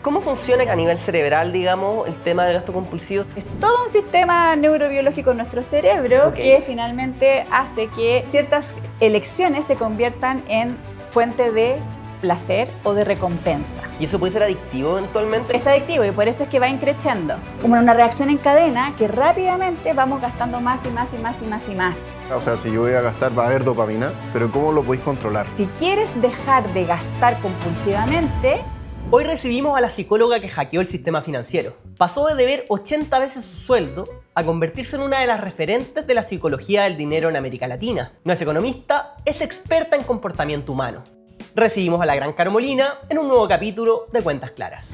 ¿Cómo funciona a nivel cerebral, digamos, el tema del gasto compulsivo? Es todo un sistema neurobiológico en nuestro cerebro que finalmente hace que ciertas elecciones se conviertan en fuente de placer o de recompensa. ¿Y eso puede ser adictivo eventualmente? Es adictivo y por eso es que va increciendo. Como una reacción en cadena que rápidamente vamos gastando más y más y más y más y más. O sea, si yo voy a gastar va a haber dopamina, pero ¿cómo lo podéis controlar? Si quieres dejar de gastar compulsivamente... Hoy recibimos a la psicóloga que hackeó el sistema financiero. Pasó de deber 80 veces su sueldo a convertirse en una de las referentes de la psicología del dinero en América Latina. No es economista, es experta en comportamiento humano. Recibimos a la gran Caro Molina en un nuevo capítulo de Cuentas Claras.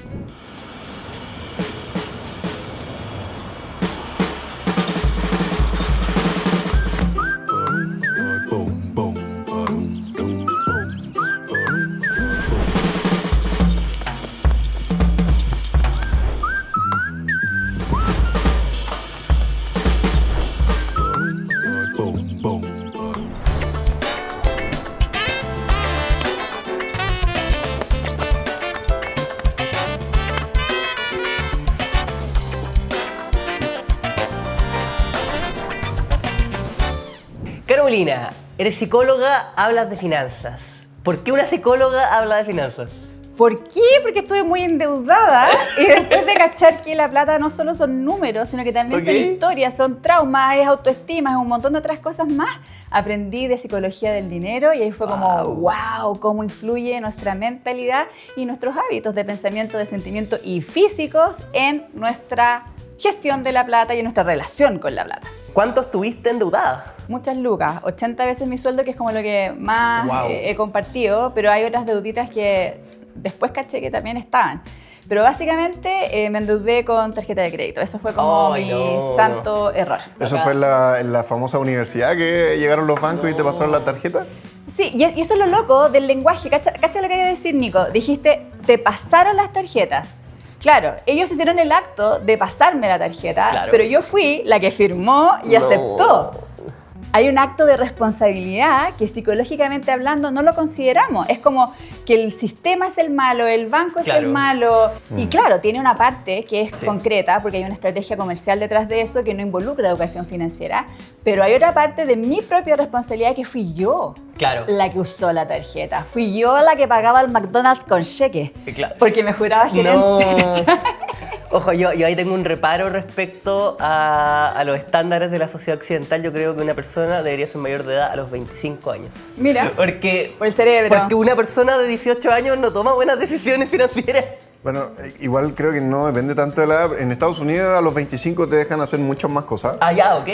Carolina, eres psicóloga, hablas de finanzas. ¿Por qué una psicóloga habla de finanzas? ¿Por qué? Porque estuve muy endeudada y después de cachar que la plata no solo son números, sino que también son historias, son traumas, es autoestima, es un montón de otras cosas más. Aprendí de psicología del dinero y ahí fue como, wow, cómo influye nuestra mentalidad y nuestros hábitos de pensamiento, de sentimiento y físicos en nuestra gestión de la plata y en nuestra relación con la plata. ¿Cuánto estuviste endeudada? Muchas lucas, 80 veces mi sueldo, que es como lo que más he compartido, pero hay otras deuditas que después caché que también estaban. Pero básicamente me endeudé con tarjeta de crédito. Eso fue como mi santo error. ¿Eso fue en la famosa universidad que llegaron los bancos y te pasaron la tarjeta? Sí, y eso es lo loco del lenguaje. ¿Cacha lo que hay que decir, Nico? Dijiste, te pasaron las tarjetas. Claro, ellos hicieron el acto de pasarme la tarjeta, pero yo fui la que firmó y aceptó. Hay un acto de responsabilidad que psicológicamente hablando no lo consideramos. Es como que el sistema es el malo, el banco es el malo. Y claro, tiene una parte que es concreta, porque hay una estrategia comercial detrás de eso que no involucra educación financiera. Pero hay otra parte de mi propia responsabilidad que fui yo la que usó la tarjeta. Fui yo la que pagaba el McDonald's con cheque. Porque me juraba gerente. Ojo, yo ahí tengo un reparo respecto a los estándares de la sociedad occidental. Yo creo que una persona debería ser mayor de edad a los 25 años. Mira, por el cerebro. Porque una persona de 18 años no toma buenas decisiones financieras. Bueno, igual creo que no depende tanto de la edad. En Estados Unidos a los 25 te dejan hacer muchas más cosas. Ah, ya, ok.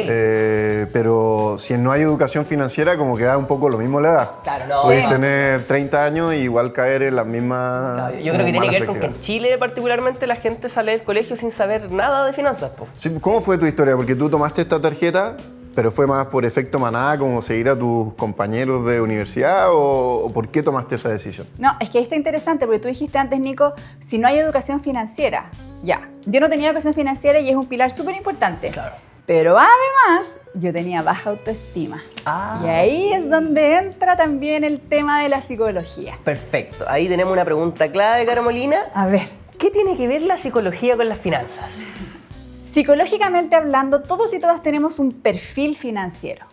Pero si no hay educación financiera, como que da un poco lo mismo la edad. Claro, no. Puedes tener 30 años y igual caer en las mismas... Claro, yo creo que tiene que ver con que en Chile particularmente la gente sale del colegio sin saber nada de finanzas. Sí, ¿cómo fue tu historia? Porque tú tomaste esta tarjeta, pero fue más por efecto manada, como seguir a tus compañeros de universidad, o ¿por qué tomaste esa decisión? No, es que ahí está interesante, porque tú dijiste antes, Nico, si no hay educación financiera, yo no tenía educación financiera y es un pilar súper importante. Claro. Pero además, yo tenía baja autoestima. Y ahí es donde entra también el tema de la psicología. Perfecto. Ahí tenemos una pregunta clave, Caro Molina. A ver. ¿Qué tiene que ver la psicología con las finanzas? Psicológicamente hablando, todos y todas tenemos un perfil financiero.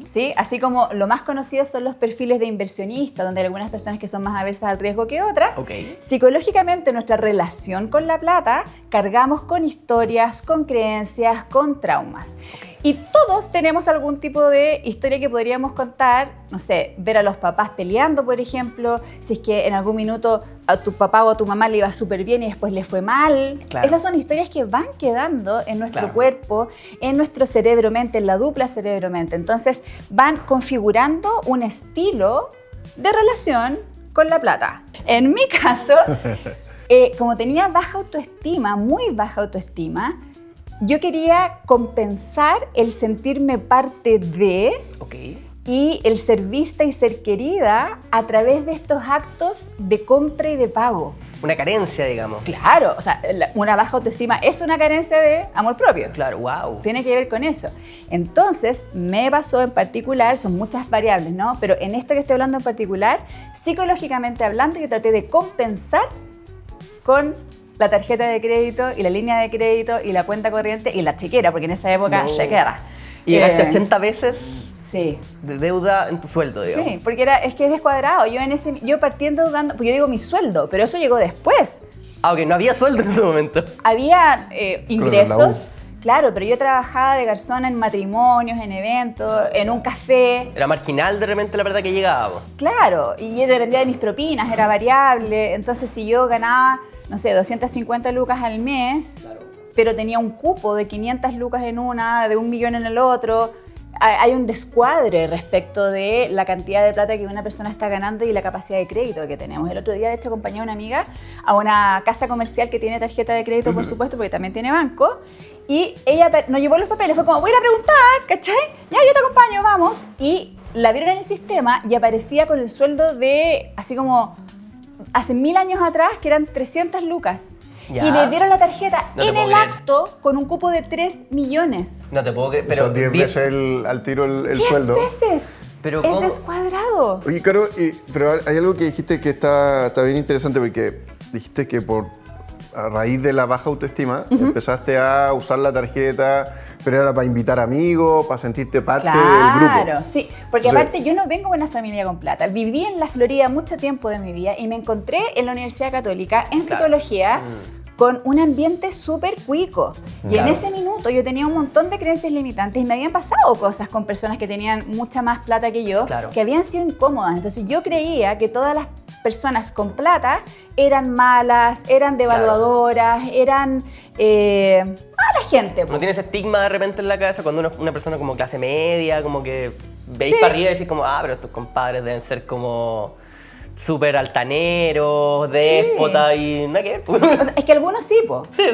¿Sí? Así como lo más conocido son los perfiles de inversionista, donde hay algunas personas que son más aversas al riesgo que otras. Psicológicamente, nuestra relación con la plata cargamos con historias, con creencias, con traumas. Y todos tenemos algún tipo de historia que podríamos contar, no sé, ver a los papás peleando, por ejemplo, si es que en algún minuto a tu papá o a tu mamá le iba súper bien y después le fue mal. Esas son historias que van quedando en nuestro cuerpo, en nuestro cerebro-mente, en la dupla cerebro-mente. Entonces van configurando un estilo de relación con la plata. En mi caso, como tenía baja autoestima, muy baja autoestima, yo quería compensar el sentirme parte de y el ser vista y ser querida a través de estos actos de compra y de pago. Una carencia, digamos. Claro, o sea, una baja autoestima es una carencia de amor propio. Claro, wow. Tiene que ver con eso. Entonces, me pasó en particular, son muchas variables, ¿no? Pero en esto que estoy hablando en particular, psicológicamente hablando, yo traté de compensar con la tarjeta de crédito y la línea de crédito y la cuenta corriente y la chequera, porque en esa época chequera. Y llegaste 80 veces sí. de deuda en tu sueldo, digamos. Sí, porque es que es descuadrado. Yo partí endeudando, porque yo digo mi sueldo, pero eso llegó después. Ah, ok, no había sueldo en ese momento. Había ingresos, claro, pero yo trabajaba de garzona en matrimonios, en eventos, en un café. Era marginal de repente la verdad que llegaba. Po. Claro, y yo dependía de mis propinas, era variable. Entonces, si yo ganaba, no sé, 250 lucas al mes, pero tenía un cupo de 500 lucas en una, de 1 millón en el otro, hay un descuadre respecto de la cantidad de plata que una persona está ganando y la capacidad de crédito que tenemos. El otro día, de hecho, acompañé a una amiga a una casa comercial que tiene tarjeta de crédito, por supuesto, porque también tiene banco, y ella nos llevó los papeles, fue como, voy a ir a preguntar, ¿cachai? Ya, yo te acompaño, vamos. Y la vieron en el sistema y aparecía con el sueldo de, así como, hace 1000 años atrás, que eran 300 lucas. Ya. Y le dieron la tarjeta No te en puedo el creer. acto con un cupo de 3 millones. No te puedo creer, pero... O sea, 10 veces al tiro el 10 sueldo. veces. Pero es ¿cómo? descuadrado. Oye, Caro, pero hay algo que dijiste que está bien interesante, porque dijiste que a raíz de la baja autoestima empezaste a usar la tarjeta, pero era para invitar amigos, para sentirte parte del grupo. Claro, sí, porque Entonces, aparte yo no vengo de una familia con plata. Viví en la Florida mucho tiempo de mi vida y me encontré en la Universidad Católica en psicología con un ambiente súper cuico. Y en ese minuto yo tenía un montón de creencias limitantes y me habían pasado cosas con personas que tenían mucha más plata que yo, que habían sido incómodas. Entonces yo creía que todas las personas con plata eran malas, eran devaluadoras, eran mala gente. ¿No tienes estigma de repente en la cabeza cuando una persona como clase media, como que veis para arriba y decís como, pero estos compadres deben ser como súper altaneros, déspotas y nada que ver? Pues. O sea, es que algunos sí,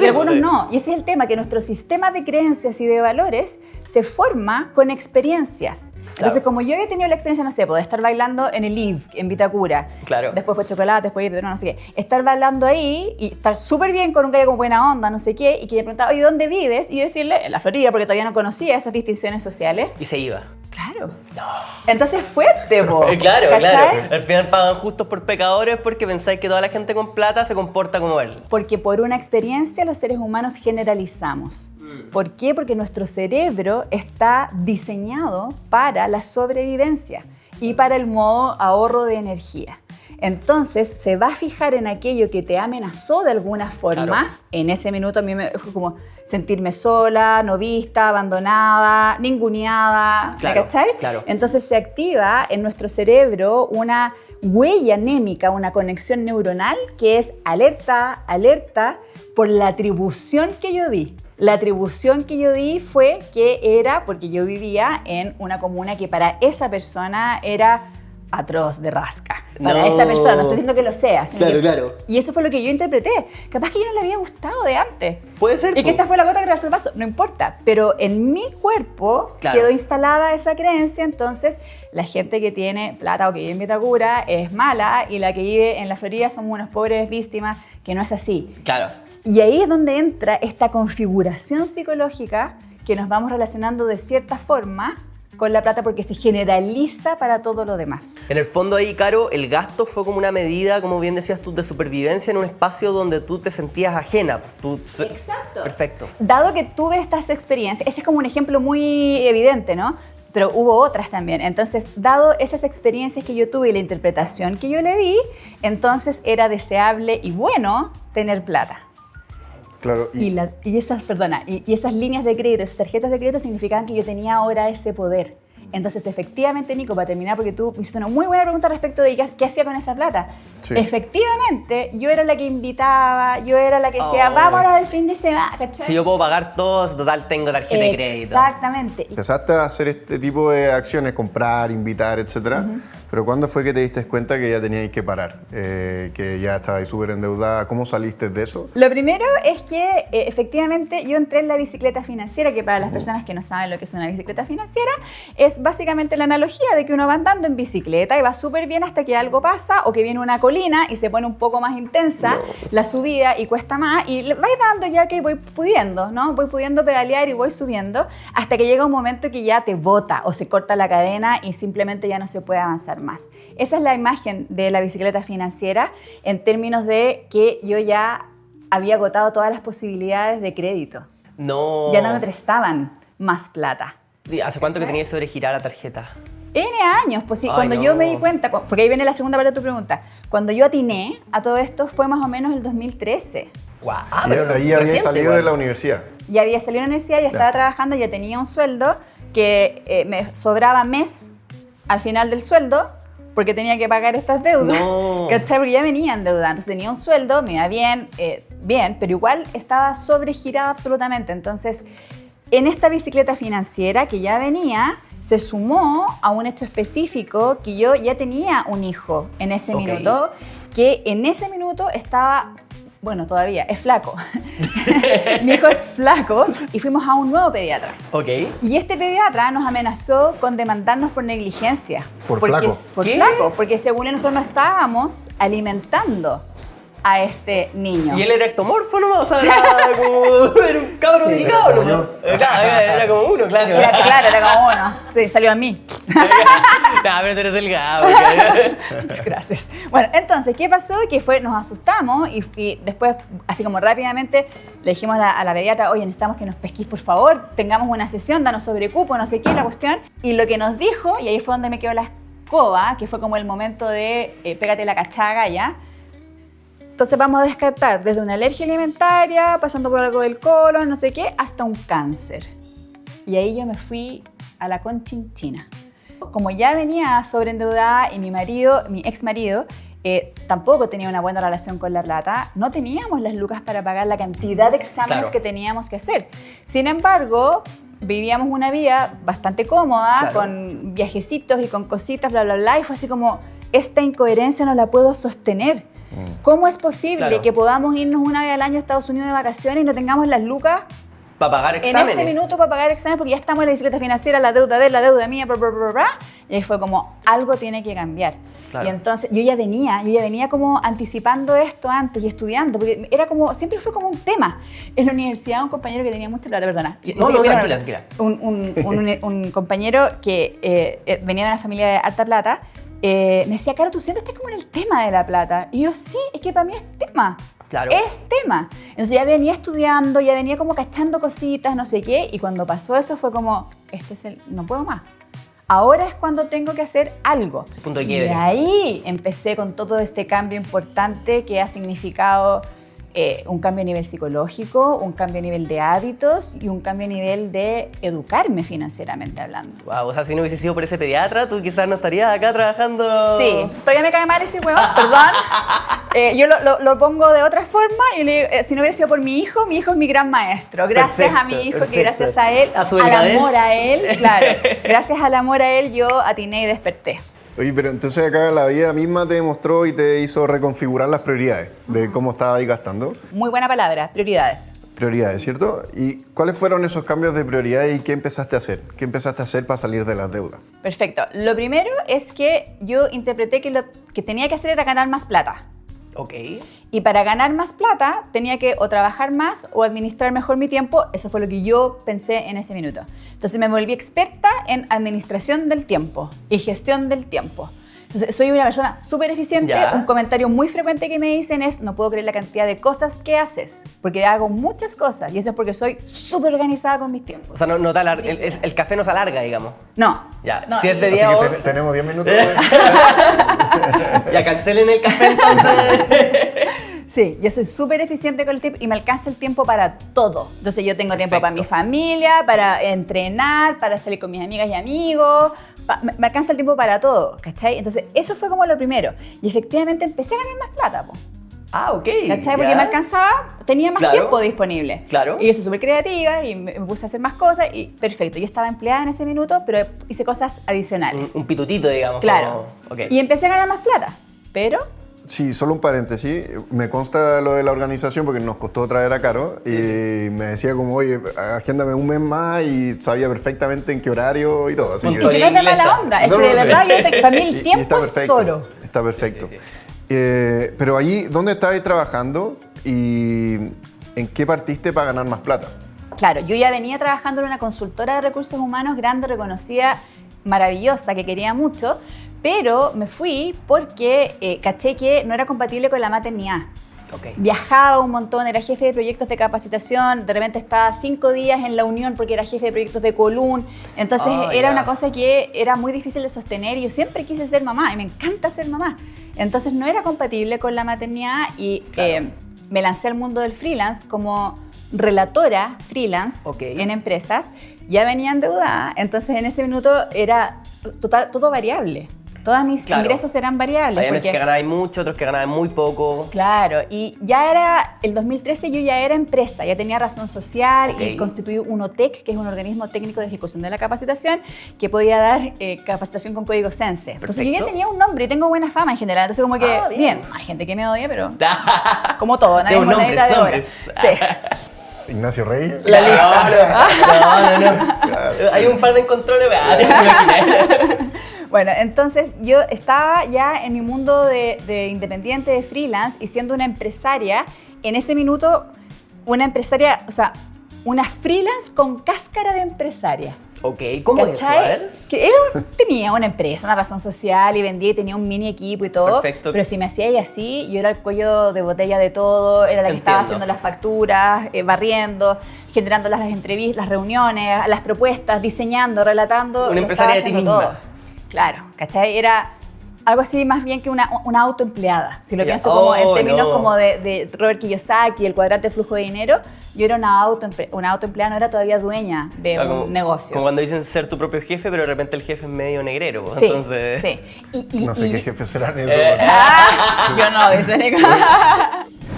y algunos sí. no. Y ese es el tema, que nuestro sistema de creencias y de valores se forma con experiencias. Entonces, como yo había tenido la experiencia, no sé, de estar bailando en el IV, en Vitacura, después fue chocolate, después no sé qué, estar bailando ahí y estar súper bien con un gallo con buena onda, no sé qué, y que me preguntaba, oye, ¿dónde vives? Y yo decirle, en la Florida, porque todavía no conocía esas distinciones sociales. Y se iba. Claro. No. Entonces fuerte, po. Claro, ¿cachai? claro. Al final pagan justos por pecadores porque pensáis que toda la gente con plata se comporta como él. Porque por una experiencia los seres humanos generalizamos. ¿Por qué? Porque nuestro cerebro está diseñado para la sobrevivencia y para el modo ahorro de energía. Entonces, se va a fijar en aquello que te amenazó de alguna forma. Claro. En ese minuto a mí me fue como sentirme sola, no vista, abandonada, ninguneada, claro, ¿me cachai? Claro. Entonces se activa en nuestro cerebro una huella anémica, una conexión neuronal que es alerta, alerta por la atribución que yo di. La atribución que yo di fue que era porque yo vivía en una comuna que para esa persona era atroz de rasca. Para esa persona, no estoy diciendo que lo sea. Claro, claro. Y eso fue lo que yo interpreté. Capaz que yo no le había gustado de antes. Puede ser. Y que esta fue la gota que rebasó el vaso. No importa. Pero en mi cuerpo quedó instalada esa creencia. Entonces, la gente que tiene plata o que vive en Vitacura es mala y la que vive en la Florida somos unos pobres víctimas, que no es así. Claro. Y ahí es donde entra esta configuración psicológica que nos vamos relacionando de cierta forma con la plata porque se generaliza para todo lo demás. En el fondo ahí, Caro, el gasto fue como una medida, como bien decías tú, de supervivencia en un espacio donde tú te sentías ajena. Exacto. Perfecto. Dado que tuve estas experiencias, ese es como un ejemplo muy evidente, ¿no? Pero hubo otras también. Entonces, dado esas experiencias que yo tuve y la interpretación que yo le di, entonces era deseable y bueno tener plata. Claro. Y esas líneas de crédito, esas tarjetas de crédito significaban que yo tenía ahora ese poder. Entonces, efectivamente, Nico, para terminar, porque tú me hiciste una muy buena pregunta respecto de qué hacía con esa plata. Sí. Efectivamente, yo era la que invitaba, yo era la que decía, vámonos al fin de semana, ¿cachai? Si yo puedo pagar todo, total tengo tarjeta de crédito. Exactamente. Empezaste a hacer este tipo de acciones, comprar, invitar, etcétera. Pero ¿cuándo fue que te diste cuenta que ya tenías que parar? Que ya estabas súper endeudada. ¿Cómo saliste de eso? Lo primero es que efectivamente yo entré en la bicicleta financiera, que para las personas que no saben lo que es una bicicleta financiera, es básicamente la analogía de que uno va andando en bicicleta y va súper bien hasta que algo pasa o que viene una colina y se pone un poco más intensa la subida y cuesta más y vais dando ya que voy pudiendo, ¿no? Voy pudiendo pedalear y voy subiendo hasta que llega un momento que ya te bota o se corta la cadena y simplemente ya no se puede avanzar avanzar más. Esa es la imagen de la bicicleta financiera en términos de que yo ya había agotado todas las posibilidades de crédito. No. Ya no me prestaban más plata. ¿Hace cuánto que tenías sobregirar la tarjeta? N años, pues sí, Ay, cuando no. yo me di cuenta, porque ahí viene la segunda parte de tu pregunta, cuando yo atiné a todo esto fue más o menos el 2013. Guau, Y pero ahí había reciente salido igual. de la universidad. Ya había salido de la universidad, ya estaba trabajando, ya tenía un sueldo que me sobraba mes al final del sueldo porque tenía que pagar estas deudas. No. ¿Cachai? Porque ya venía endeudada. Entonces tenía un sueldo, me iba bien, pero igual estaba sobregirada absolutamente. Entonces, en esta bicicleta financiera que ya venía, se sumó a un hecho específico que yo ya tenía un hijo en ese Ok. minuto, que en ese minuto estaba, bueno, todavía, es flaco. Mi hijo es flaco y fuimos a un nuevo pediatra. Ok. Y este pediatra nos amenazó con demandarnos por negligencia. Por Porque- flaco. Por ¿Qué? flaco, porque según él nosotros no estábamos alimentando a este niño. ¿Y él era ectomorfo nomás? O sea, era como... Era un cabro delicado como nomás. yo. Claro, era como uno, claro. Era como uno. Sí, salió a mí. No, pero tú eres delgado. ok. Gracias. Bueno, entonces, ¿qué pasó? Que fue, nos asustamos y después, así como rápidamente, le dijimos a la pediatra, oye, necesitamos que nos pesquís, por favor, tengamos una sesión, danos sobrecupo, no sé qué, la cuestión. Y lo que nos dijo, y ahí fue donde me quedó la escoba, que fue como el momento de pégate la cachaga ya. Entonces vamos a descartar desde una alergia alimentaria, pasando por algo del colon, no sé qué, hasta un cáncer. Y ahí yo me fui a la conchinchina. Como ya venía sobreendeudada y mi ex marido, tampoco tenía una buena relación con la plata, no teníamos las lucas para pagar la cantidad de exámenes Claro. que teníamos que hacer. Sin embargo, vivíamos una vida bastante cómoda, Claro. con viajecitos y con cositas, bla, bla, bla, y fue así como, esta incoherencia no la puedo sostener. ¿Cómo es posible Claro. que podamos irnos una vez al año a Estados Unidos de vacaciones y no tengamos las lucas Para pagar en exámenes. este minuto para pagar exámenes porque ya estamos en la bicicleta financiera, la deuda de él, la deuda mía, bla, bla, bla, bla? Y ahí fue como, algo tiene que cambiar. Claro. Y entonces yo ya venía como anticipando esto antes y estudiando, porque era como, siempre fue como un tema. En la universidad un compañero que tenía mucha plata, perdona. No, tranquila. Un compañero que venía de una familia de harta plata, me decía, Caro, tú siempre estás como en el tema de la plata. Y yo, sí, es que para mí es tema. Claro. Es tema. Entonces ya venía estudiando, ya venía como cachando cositas, no sé qué, y cuando pasó eso fue como, no puedo más. Ahora es cuando tengo que hacer algo. Punto de Y quiebre. ahí empecé con todo este cambio importante que ha significado un cambio a nivel psicológico, un cambio a nivel de hábitos y un cambio a nivel de educarme financieramente hablando. Wow, o sea, si no hubiese sido por ese pediatra, tú quizás no estarías acá trabajando. Sí, todavía me cae mal ese huevón, perdón. Yo lo pongo de otra forma y le digo, si no hubiera sido por mi hijo es mi gran maestro. Gracias a mi Perfecto, hijo, perfecto. que gracias a él, A su al delgadez. amor a él, claro, gracias al amor a él yo atiné y desperté. Oye, pero entonces acá la vida misma te demostró y te hizo reconfigurar las prioridades de cómo estabas ahí gastando. Muy buena palabra, prioridades. Prioridades, ¿cierto? ¿Y cuáles fueron esos cambios de prioridades y qué empezaste a hacer? ¿Qué empezaste a hacer para salir de las deudas? Perfecto. Lo primero es que yo interpreté que lo que tenía que hacer era ganar más plata. Ok. Y para ganar más plata tenía que o trabajar más o administrar mejor mi tiempo. Eso fue lo que yo pensé en ese minuto. Entonces me volví experta en administración del tiempo y gestión del tiempo. Entonces soy una persona súper eficiente. Ya. Un comentario muy frecuente que me dicen es, no puedo creer la cantidad de cosas que haces, porque hago muchas cosas y eso es porque soy súper organizada con mis tiempos. O sea, no te el café no se alarga, digamos. No. Ya, no. si es de Así 10 a que 11, tenemos 10 minutos. ya cancelen el café entonces. Sí, yo soy súper eficiente con el tiempo y me alcanza el tiempo para todo. Entonces yo tengo tiempo para mi familia, para entrenar, para salir con mis amigas y amigos. Me alcanza el tiempo para todo, ¿cachai? Entonces eso fue como lo primero. Y efectivamente empecé a ganar más plata, po, Ah, ok. ¿cachai? Porque ya. me alcanzaba, tenía más Claro. tiempo disponible. Claro. Y yo soy súper creativa y me puse a hacer más cosas y perfecto. Yo estaba empleada en ese minuto, pero hice cosas adicionales. Un pitutito, digamos. Claro. como- ok. Y empecé a ganar más plata, pero... Sí, solo un paréntesis. Me consta lo de la organización porque nos costó traer a Caro y me decía como, oye, agéndame un mes más y sabía perfectamente en qué horario y todo. Así Y que, si no es de inglesa. mala onda, es No, que de no, sí. verdad, para mí Y- el y tiempo está es perfecto, oro. Está perfecto. Sí, sí. Pero allí, ¿dónde estabas trabajando y en qué partiste para ganar más plata? Claro, yo ya venía trabajando en una consultora de recursos humanos grande, reconocida, maravillosa, que quería mucho, Pero me fui porque caché que no era compatible con la maternidad. Ok. Viajaba un montón, era jefe de proyectos de capacitación, de repente estaba 5 días en la Unión porque era jefe de proyectos de Colún, entonces era una cosa que era muy difícil de sostener y yo siempre quise ser mamá y me encanta ser mamá. Entonces no era compatible con la maternidad y me lancé al mundo del freelance como relatora freelance en empresas. Ya venía endeudada, entonces en ese minuto era todo variable. Todos mis ingresos eran variables. Había meses que ganaban mucho, otros que ganaban muy poco. Claro, y ya era, el 2013 yo ya era empresa, ya tenía razón social y constituí UNOTEC, que es un organismo técnico de ejecución de la capacitación, que podía dar capacitación con código Sense. Entonces yo ya tenía un nombre y tengo buena fama en general, entonces como que, bien, hay gente que me odia, pero como todo, nadie es monedita de oro. Sí. Ignacio Rey. La lista. No. Claro. Hay un par de controles. Bueno, entonces yo estaba ya en mi mundo de independiente, de freelance, y siendo una empresaria, en ese minuto, una empresaria, o sea, una freelance con cáscara de empresaria. Ok, ¿cómo es eso? A ver. Que tenía una empresa, una razón social y vendía y tenía un mini equipo y todo. Perfecto. Pero si me hacía ella así, yo era el cuello de botella de todo, era la que estaba haciendo las facturas, barriendo, generando las entrevistas, las reuniones, las propuestas, diseñando, relatando. Una empresaria de ti misma. Todo. Claro, ¿cachai? Era algo así más bien que una autoempleada. Si lo pienso como en términos como de Robert Kiyosaki, el cuadrante de flujo de dinero, yo era una autoempleada, no era todavía dueña de un negocio. Como cuando dicen ser tu propio jefe, pero de repente el jefe es medio negrero. Sí, entonces... sí. No sé qué jefes serán esos. Yo no, dice Nico.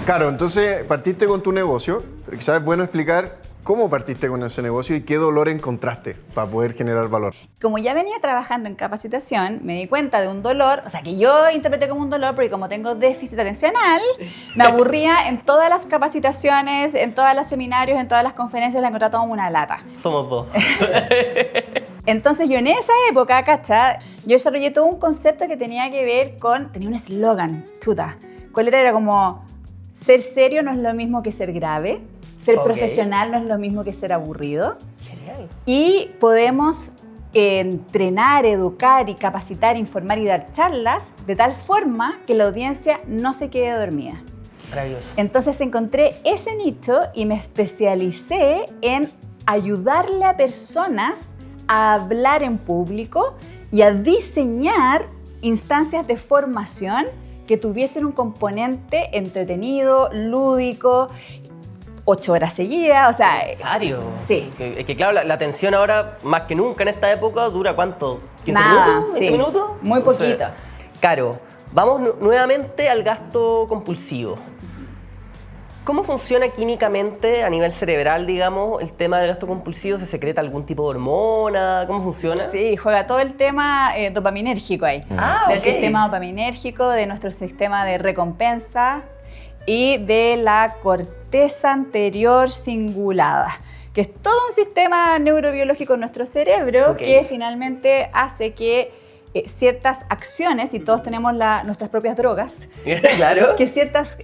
Claro, entonces partiste con tu negocio, pero quizás es bueno explicar cómo partiste con ese negocio y qué dolor encontraste para poder generar valor. Como ya venía trabajando en capacitación, me di cuenta de un dolor, o sea, que yo interpreté como un dolor porque como tengo déficit atencional, me aburría en todas las capacitaciones, en todos los seminarios, en todas las conferencias, la encontraba como una lata. Somos dos. Entonces yo en esa época, ¿cachai? Yo desarrollé todo un concepto que tenía que ver con, tenía un eslogan, chuta. ¿Cuál era? Era como, ser serio no es lo mismo que ser grave. Ser profesional no es lo mismo que ser aburrido. Genial. Y podemos entrenar, educar y capacitar, informar y dar charlas de tal forma que la audiencia no se quede dormida. Maravilloso. Entonces encontré ese nicho y me especialicé en ayudarle a personas a hablar en público y a diseñar instancias de formación que tuviesen un componente entretenido, lúdico, 8 horas seguidas, o sea... ¿Necesario? Sí. Es que claro, la atención ahora, más que nunca en esta época, ¿dura cuánto? ¿15 Nada, minutos? ¿20 sí. minutos? Muy poquito. Caro, vamos nuevamente al gasto compulsivo. ¿Cómo funciona químicamente a nivel cerebral, digamos, el tema del gasto compulsivo? ¿Se secreta algún tipo de hormona? ¿Cómo funciona? Sí, juega todo el tema dopaminérgico ahí. Del sistema dopaminérgico, de nuestro sistema de recompensa y de la corteza anterior cingulada, que es todo un sistema neurobiológico en nuestro cerebro que finalmente hace que ciertas acciones, y todos tenemos nuestras propias drogas, Claro. que ciertas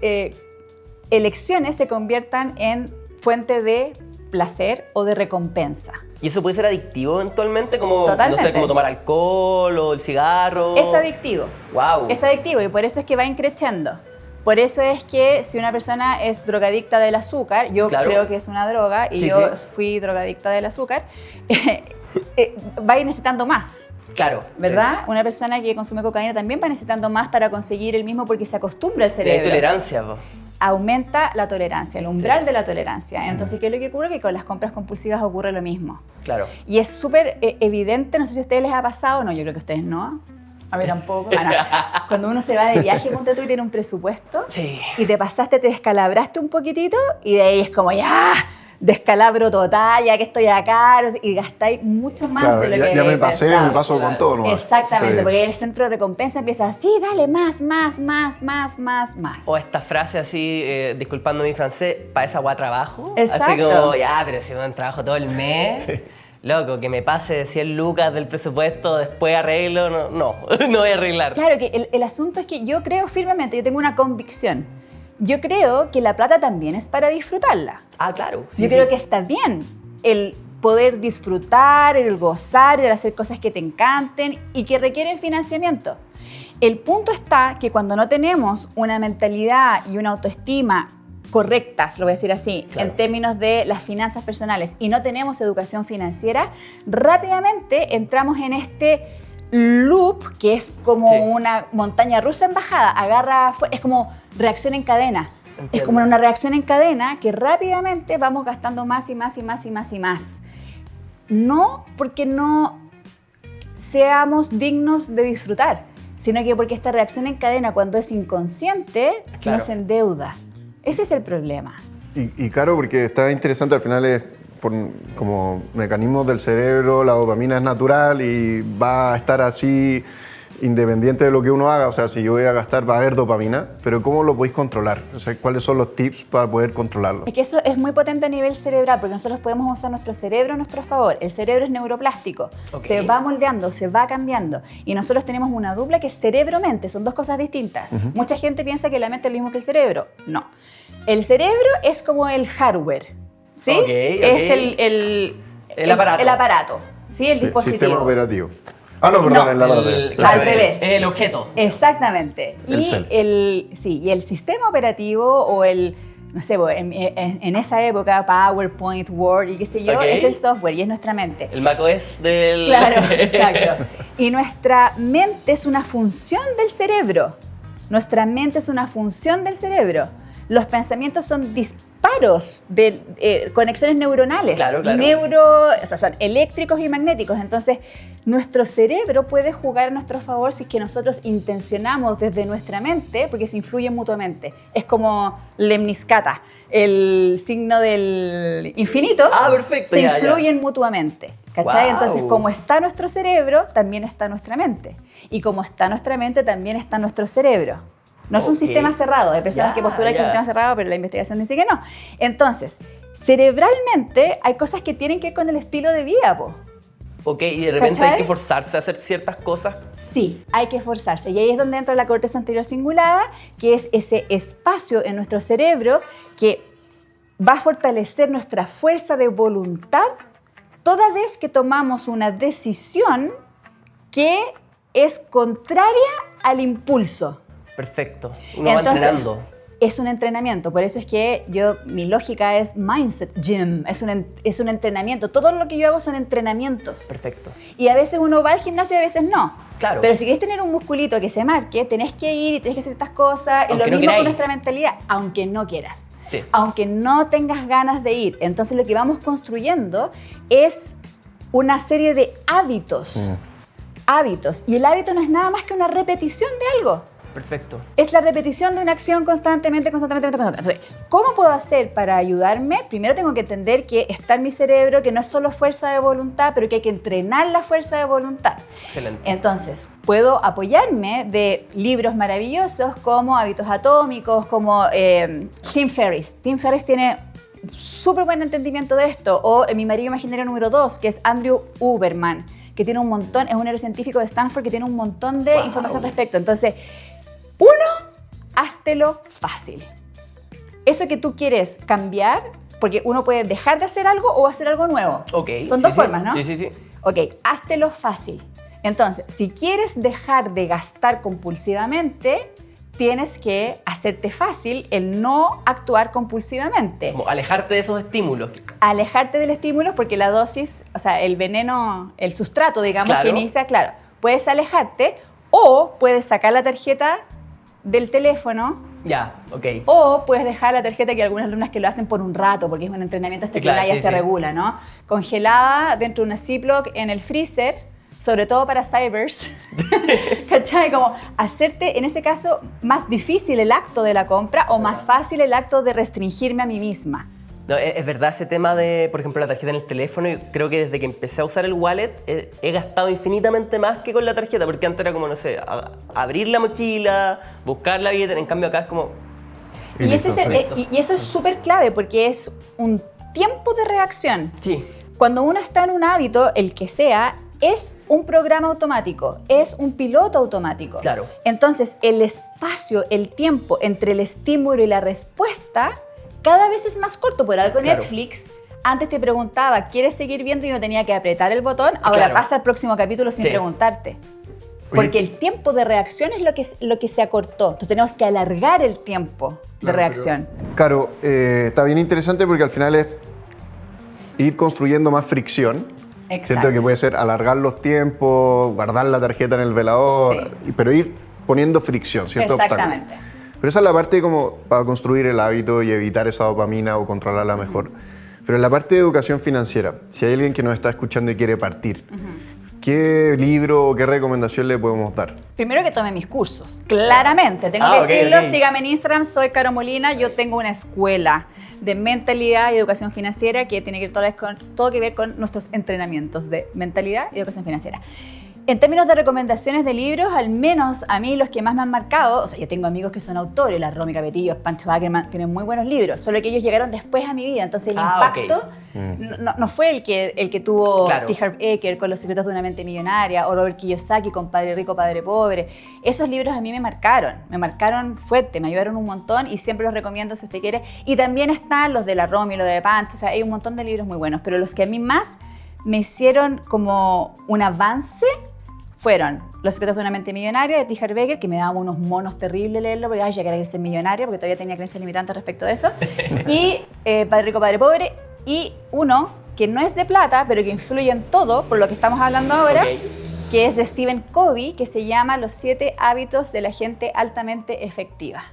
elecciones se conviertan en fuente de placer o de recompensa. ¿Y eso puede ser adictivo eventualmente? Como, Totalmente. no sé, como tomar alcohol o el cigarro. Es adictivo. Wow. Es adictivo y por eso es que va increciendo. Por eso es que si una persona es drogadicta del azúcar, yo creo que es una droga y yo fui drogadicta del azúcar, va a ir necesitando más. Claro. ¿Verdad? Una persona que consume cocaína también va necesitando más para conseguir el mismo porque se acostumbra al cerebro. Hay tolerancia, po. Aumenta la tolerancia, el umbral de la tolerancia. Entonces, ¿qué es lo que ocurre? Que con las compras compulsivas ocurre lo mismo. Claro. Y es súper evidente, no sé si a ustedes les ha pasado, no, yo creo que a ustedes no. A mí tampoco. No. Cuando uno se va de viaje, ponte tú y tiene un presupuesto y te pasaste, te descalabraste un poquitito y de ahí es como ya, descalabro total, ya que estoy acá, y gastáis mucho más de lo que ya me pasé, pensaba. me paso con todo nomás. Exactamente, porque el centro de recompensa empieza así, dale más. O esta frase así, disculpando mi francés, ¿para esa guay trabajo? Exacto. Así como, ya, pero si no trabajo todo el mes... Loco, que me pase de 100 lucas del presupuesto, después arreglo, no voy a arreglar. Claro, que el asunto es que yo creo firmemente, yo tengo una convicción. Yo creo que la plata también es para disfrutarla. Ah, claro. Yo creo que está bien el poder disfrutar, el gozar, el hacer cosas que te encanten y que requieren financiamiento. El punto está que cuando no tenemos una mentalidad y una autoestima correctas, lo voy a decir así, claro, en términos de las finanzas personales y no tenemos educación financiera, rápidamente entramos en este loop que es como una montaña rusa en bajada, es como reacción en cadena. Entiendo. Es como una reacción en cadena que rápidamente vamos gastando más y más y más y más y más. No porque no seamos dignos de disfrutar, sino que porque esta reacción en cadena, cuando es inconsciente, claro, nos endeuda. Ese es el problema. Y claro, porque está interesante, al final es como mecanismos del cerebro, la dopamina es natural y va a estar así independiente de lo que uno haga. O sea, si yo voy a gastar, va a haber dopamina, pero ¿cómo lo podéis controlar? O sea, ¿cuáles son los tips para poder controlarlo? Es que eso es muy potente a nivel cerebral, porque nosotros podemos usar nuestro cerebro a nuestro favor. El cerebro es neuroplástico, se va moldeando, se va cambiando. Y nosotros tenemos una dupla que es cerebro-mente, son dos cosas distintas. Mucha gente piensa que la mente es lo mismo que el cerebro. No. El cerebro es como el hardware, ¿sí? Es el aparato. El aparato, ¿sí? El dispositivo. Sistema operativo. Ah, no, perdón, el aparato. Al revés. El objeto. Exactamente. El y el sistema operativo o no sé, en esa época, PowerPoint, Word y qué sé yo, es el software y es nuestra mente. El macOS del... Claro, exacto. Y nuestra mente es una función del cerebro. Nuestra mente es una función del cerebro. Los pensamientos son disparos de conexiones neuronales. Claro. O sea, son eléctricos y magnéticos. Entonces, nuestro cerebro puede jugar a nuestro favor si es que nosotros intencionamos desde nuestra mente, porque se influyen mutuamente. Es como lemniscata, el signo del infinito. Ah, perfecto. Se influyen mutuamente. ¿Cachai? Wow. Entonces, como está nuestro cerebro, también está nuestra mente. Y como está nuestra mente, también está nuestro cerebro. No es un sistema cerrado. Hay personas que postulan que es un sistema cerrado, pero la investigación dice que no. Entonces, cerebralmente hay cosas que tienen que ver con el estilo de vida, po. Ok, y de repente ¿Cachai? hay que forzarse a hacer ciertas cosas. Sí, hay que esforzarse. Y ahí es donde entra la corteza anterior cingulada, que es ese espacio en nuestro cerebro que va a fortalecer nuestra fuerza de voluntad toda vez que tomamos una decisión que es contraria al impulso. Perfecto. Uno va entrenando. Es un entrenamiento, por eso es que mi lógica es Mindset Gym, es un entrenamiento. Todo lo que yo hago son entrenamientos. Perfecto. Y a veces uno va al gimnasio y a veces no. Claro. Pero si querés tener un musculito que se marque, tenés que ir y tenés que hacer estas cosas. Y Aunque lo no mismo queráis. con nuestra mentalidad, aunque no quieras. Sí. Aunque no tengas ganas de ir. Entonces lo que vamos construyendo es una serie de hábitos. Hábitos. Y el hábito no es nada más que una repetición de algo. Perfecto. Es la repetición de una acción constantemente. Entonces, ¿cómo puedo hacer para ayudarme? Primero tengo que entender que está en mi cerebro, que no es solo fuerza de voluntad, pero que hay que entrenar la fuerza de voluntad. Excelente. Entonces, puedo apoyarme de libros maravillosos como Hábitos Atómicos, como Tim Ferriss. Tim Ferriss tiene súper buen entendimiento de esto. O Mi marido imaginario número 2, que es Andrew Huberman, que tiene un montón, es un neurocientífico de Stanford que tiene un montón de información al respecto. Entonces, uno, háztelo fácil. Eso que tú quieres cambiar, porque uno puede dejar de hacer algo o hacer algo nuevo. Ok. Son dos formas, ¿no? Sí. Ok, háztelo fácil. Entonces, si quieres dejar de gastar compulsivamente, tienes que hacerte fácil el no actuar compulsivamente. Como alejarte de esos estímulos. Alejarte del estímulo porque la dosis, o sea, el veneno, el sustrato, digamos, Claro. que inicia, claro, puedes alejarte o puedes sacar la tarjeta del teléfono Ya, ok. o puedes dejar la tarjeta, que hay algunas alumnas que lo hacen por un rato porque es un entrenamiento hasta que Claro, ya sí, se sí. regula, ¿no? Congelada dentro de una Ziploc en el freezer, sobre todo para cybers, ¿cachai? Como hacerte, en ese caso, más difícil el acto de la compra o más fácil el acto de restringirme a mí misma. No, es verdad ese tema de, por ejemplo, la tarjeta en el teléfono. Y creo que desde que empecé a usar el wallet he gastado infinitamente más que con la tarjeta, porque antes era como, no sé, abrir la mochila, buscar la billetera. En cambio acá es como... Y eso es súper clave porque es un tiempo de reacción. Sí. Cuando uno está en un hábito, el que sea, es un programa automático, es un piloto automático. Claro. Entonces, el espacio, el tiempo entre el estímulo y la respuesta cada vez es más corto. Por algo Claro. Netflix antes te preguntaba, ¿quieres seguir viendo? Y no tenía que apretar el botón. Ahora pasa al próximo capítulo sin preguntarte. Porque el tiempo de reacción es lo que se acortó. Entonces tenemos que alargar el tiempo de reacción. Claro, está bien interesante porque al final es ir construyendo más fricción. Exacto. Siento que puede ser alargar los tiempos, guardar la tarjeta en el velador, pero ir poniendo fricción, ¿cierto? Exactamente. Pero esa es la parte como para construir el hábito y evitar esa dopamina o controlarla mejor. Pero en la parte de educación financiera, si hay alguien que nos está escuchando y quiere partir, ¿qué libro o qué recomendación le podemos dar? Primero que tome mis cursos, claramente. Tengo que decirlo, sígame en Instagram, soy Caro Molina. Yo tengo una escuela de mentalidad y educación financiera que tiene que ver todo que ver con nuestros entrenamientos de mentalidad y educación financiera. En términos de recomendaciones de libros, al menos a mí los que más me han marcado, o sea, yo tengo amigos que son autores, la Romy Capetillo, Pancho Ackerman, tienen muy buenos libros, solo que ellos llegaron después a mi vida, entonces el impacto no fue el que tuvo T. Harv Eker con Los secretos de una mente millonaria o Robert Kiyosaki con Padre Rico, Padre Pobre. Esos libros a mí me marcaron fuerte, me ayudaron un montón y siempre los recomiendo si usted quiere. Y también están los de la Romy, los de Pancho, o sea, hay un montón de libros muy buenos, pero los que a mí más me hicieron como un avance fueron Los secretos de una mente millonaria de T. Harv Eker, que me daba unos monos terribles leerlo, porque ya quería ser millonaria, porque todavía tenía creencias limitantes respecto de eso. Y Padre Rico, Padre Pobre. Y uno que no es de plata, pero que influye en todo, por lo que estamos hablando ahora, que es de Stephen Covey, que se llama Los 7 hábitos de la gente altamente efectiva.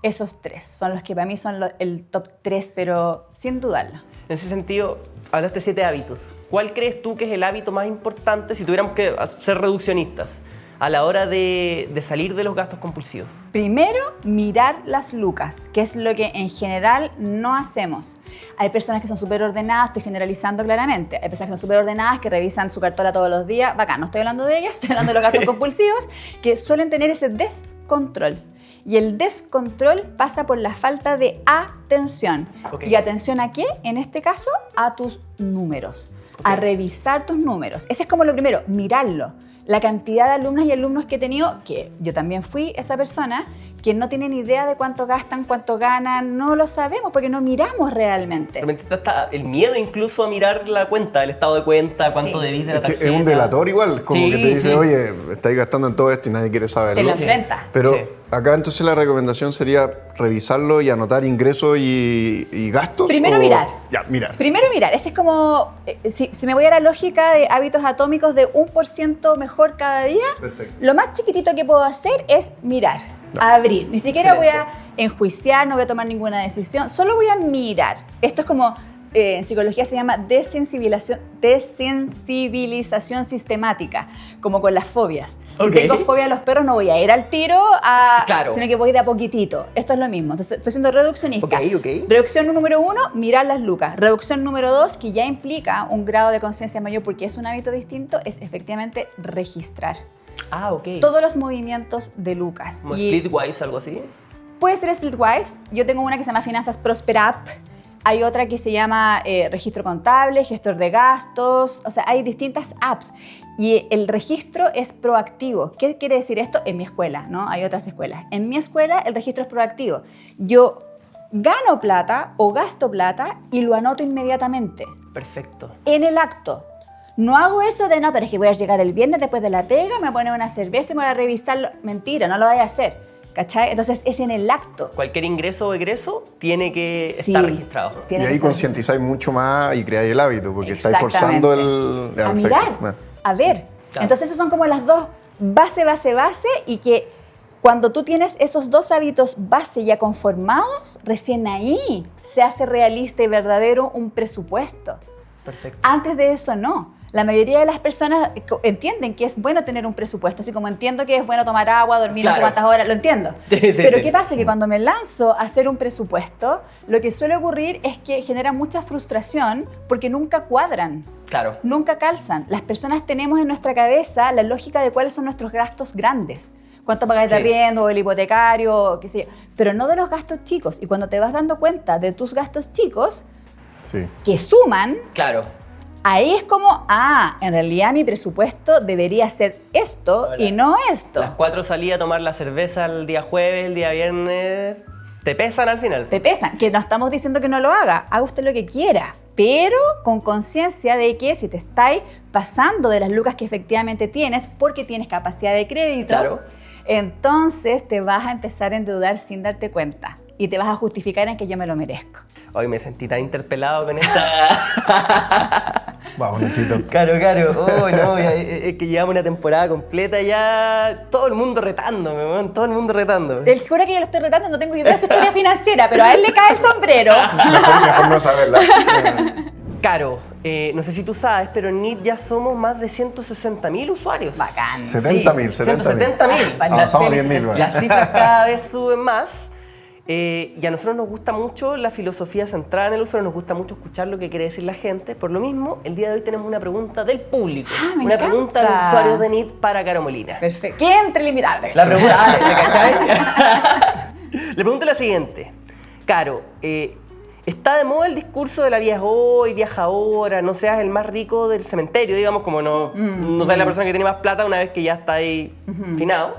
Esos 3 son los que para mí son el top 3, pero sin dudarlo. En ese sentido, hablaste de 7 hábitos. ¿Cuál crees tú que es el hábito más importante si tuviéramos que ser reduccionistas a la hora de salir de los gastos compulsivos? Primero, mirar las lucas, que es lo que en general no hacemos. Hay personas que son súper ordenadas, estoy generalizando claramente. Hay personas que son súper ordenadas, que revisan su cartola todos los días. Bacán, no estoy hablando de ellas, estoy hablando de los gastos compulsivos, que suelen tener ese descontrol. Y el descontrol pasa por la falta de atención. ¿Y atención a qué? En este caso, a tus números. A revisar tus números. Ese es como lo primero, mirarlo. La cantidad de alumnas y alumnos que he tenido, que yo también fui esa persona, que no tienen idea de cuánto gastan, cuánto ganan, no lo sabemos porque no miramos realmente. Realmente está el miedo incluso a mirar la cuenta, el estado de cuenta, cuánto debís de la tarjeta. Es un delator igual, como que te dice, oye, estáis gastando en todo esto y nadie quiere saberlo. Te lo enfrenta. Pero acá entonces la recomendación sería revisarlo y anotar ingresos y gastos. Primero mirar. Ya, mirar. Primero mirar. Ese es como, si me voy a la lógica de hábitos atómicos de 1% mejor cada día, lo más chiquitito que puedo hacer es mirar. A abrir. Ni siquiera voy a enjuiciar, no voy a tomar ninguna decisión, solo voy a mirar. Esto es como, en psicología se llama desensibilización sistemática, como con las fobias. Si tengo fobia a los perros, no voy a ir al tiro, sino que voy de a poquitito. Esto es lo mismo. Entonces, estoy siendo reduccionista. Reducción número 1, mirar las lucas. Reducción número 2, que ya implica un grado de conciencia mayor porque es un hábito distinto, es efectivamente registrar. Todos los movimientos de lucas. ¿Como Splitwise, algo así? Puede ser Splitwise. Yo tengo una que se llama Finanzas Prosper App. Hay otra que se llama Registro Contable, Gestor de Gastos. O sea, hay distintas apps. Y el registro es proactivo. ¿Qué quiere decir esto? En mi escuela, ¿no? Hay otras escuelas. En mi escuela el registro es proactivo. Yo gano plata o gasto plata y lo anoto inmediatamente. Perfecto. En el acto. No hago eso de no, pero es que voy a llegar el viernes después de la pega, me voy a poner una cerveza y me voy a revisarlo. Mentira, no lo voy a hacer. ¿Cachai? Entonces es en el acto. Cualquier ingreso o egreso tiene que estar registrado. Y ahí concientizáis mucho más y creáis el hábito, porque estáis forzando a mirar, a ver. Claro. Entonces esos son como las dos base, y que cuando tú tienes esos dos hábitos base ya conformados, recién ahí se hace realista y verdadero un presupuesto. Perfecto. Antes de eso no. La mayoría de las personas entienden que es bueno tener un presupuesto, así como entiendo que es bueno tomar agua, dormir no sé cuántas horas, lo entiendo. Pero ¿qué pasa? Que cuando me lanzo a hacer un presupuesto, lo que suele ocurrir es que genera mucha frustración porque nunca cuadran. Claro. Nunca calzan. Las personas tenemos en nuestra cabeza la lógica de cuáles son nuestros gastos grandes. Cuánto pagáis de arriendo, o el hipotecario, qué sé yo. Pero no de los gastos chicos. Y cuando te vas dando cuenta de tus gastos chicos, que suman, ahí es como, en realidad mi presupuesto debería ser esto y no esto. Las 4 salí a tomar la cerveza el día jueves, el día viernes, Te pesan al final. Te pesan, que no estamos diciendo que no lo haga usted lo que quiera, pero con conciencia de que si te estáis pasando de las lucas que efectivamente tienes porque tienes capacidad de crédito, Claro. entonces te vas a empezar a endeudar sin darte cuenta y te vas a justificar en que yo me lo merezco. Hoy me sentí tan interpelado con esta... Vamos, Nachito. Claro. Oh, no, es que llevamos una temporada completa ya. Todo el mundo retándome, weón. Todo el mundo retándome. Te juro que yo lo estoy retando, no tengo idea de su historia financiera, pero a él le cae el sombrero. Mejor no saberla. Caro, no sé si tú sabes, pero en NIT ya somos más de 160.000 usuarios. Bacán. 70.000, 170.000. Ah, somos 10.000. Las cifras cada vez suben más. Y a nosotros nos gusta mucho la filosofía centrada en el usuario, nos gusta mucho escuchar lo que quiere decir la gente. Por lo mismo, el día de hoy tenemos una pregunta del público. Me una encanta. pregunta de los usuarios de NIT para Caro Molina. Perfecto. ¿Qué entre limitar? La pregunta, ¿te cachai? La pregunta es la siguiente. Caro, está de moda el discurso de la vida es hoy, viaja ahora, no seas el más rico del cementerio, digamos, como no seas la persona que tiene más plata una vez que ya está ahí finado.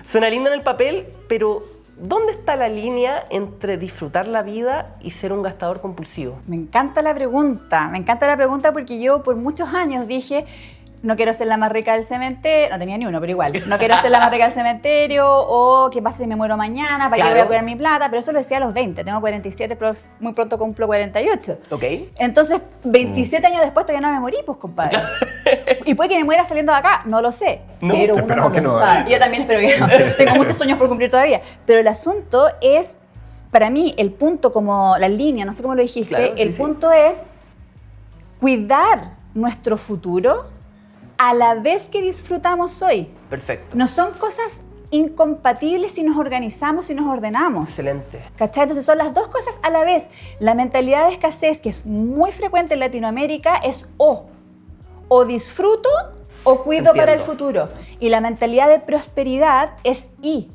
Suena lindo en el papel, pero ¿dónde está la línea entre disfrutar la vida y ser un gastador compulsivo? Me encanta la pregunta porque yo por muchos años dije, no quiero ser la más rica del cementerio, no tenía ni uno, pero igual, no quiero ser la más rica del cementerio, o qué pasa si me muero mañana, ¿para qué voy a cuidar mi plata? Pero eso lo decía a los 20, tengo 47, pero muy pronto cumplo 48. Ok. Entonces, 27 años después todavía no me morí, pues, compadre. Y puede que me muera saliendo de acá, no lo sé. No, pero uno esperamos que no, sabe. Yo también espero que no. Tengo muchos sueños por cumplir todavía. Pero el asunto es, para mí, el punto como la línea, no sé cómo lo dijiste, Claro, sí, el sí. punto es cuidar nuestro futuro a la vez que disfrutamos hoy. Perfecto. No son cosas incompatibles si nos organizamos y nos ordenamos. Excelente. ¿Cachai? Entonces son las dos cosas a la vez. La mentalidad de escasez, que es muy frecuente en Latinoamérica, es o disfruto o cuido para el futuro. Y la mentalidad de prosperidad es y.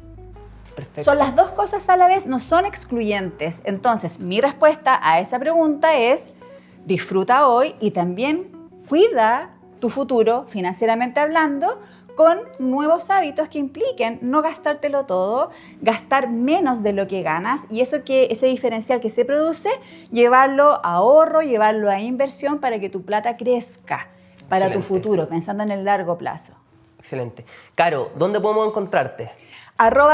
Perfecto. Son las dos cosas a la vez, no son excluyentes. Entonces, mi respuesta a esa pregunta es disfruta hoy y también cuida tu futuro, financieramente hablando, con nuevos hábitos que impliquen no gastártelo todo, gastar menos de lo que ganas y ese diferencial que se produce, llevarlo a ahorro, llevarlo a inversión para que tu plata crezca para tu Excelente. futuro, pensando en el largo plazo. Excelente. Caro, ¿dónde podemos encontrarte?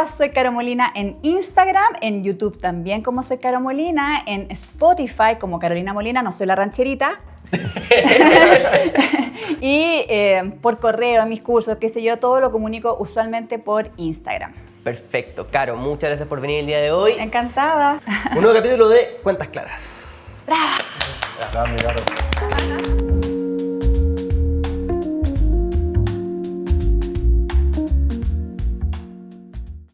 @soy Caro Molina en Instagram, en YouTube también como Soy Caro Molina, en Spotify como Carolina Molina, no soy la rancherita. Y por correo, mis cursos, qué sé yo, todo lo comunico usualmente por Instagram. Perfecto. Caro, muchas gracias por venir el día de hoy. Encantada. Un nuevo capítulo de Cuentas Claras. ¡Brava! Dame, Caro.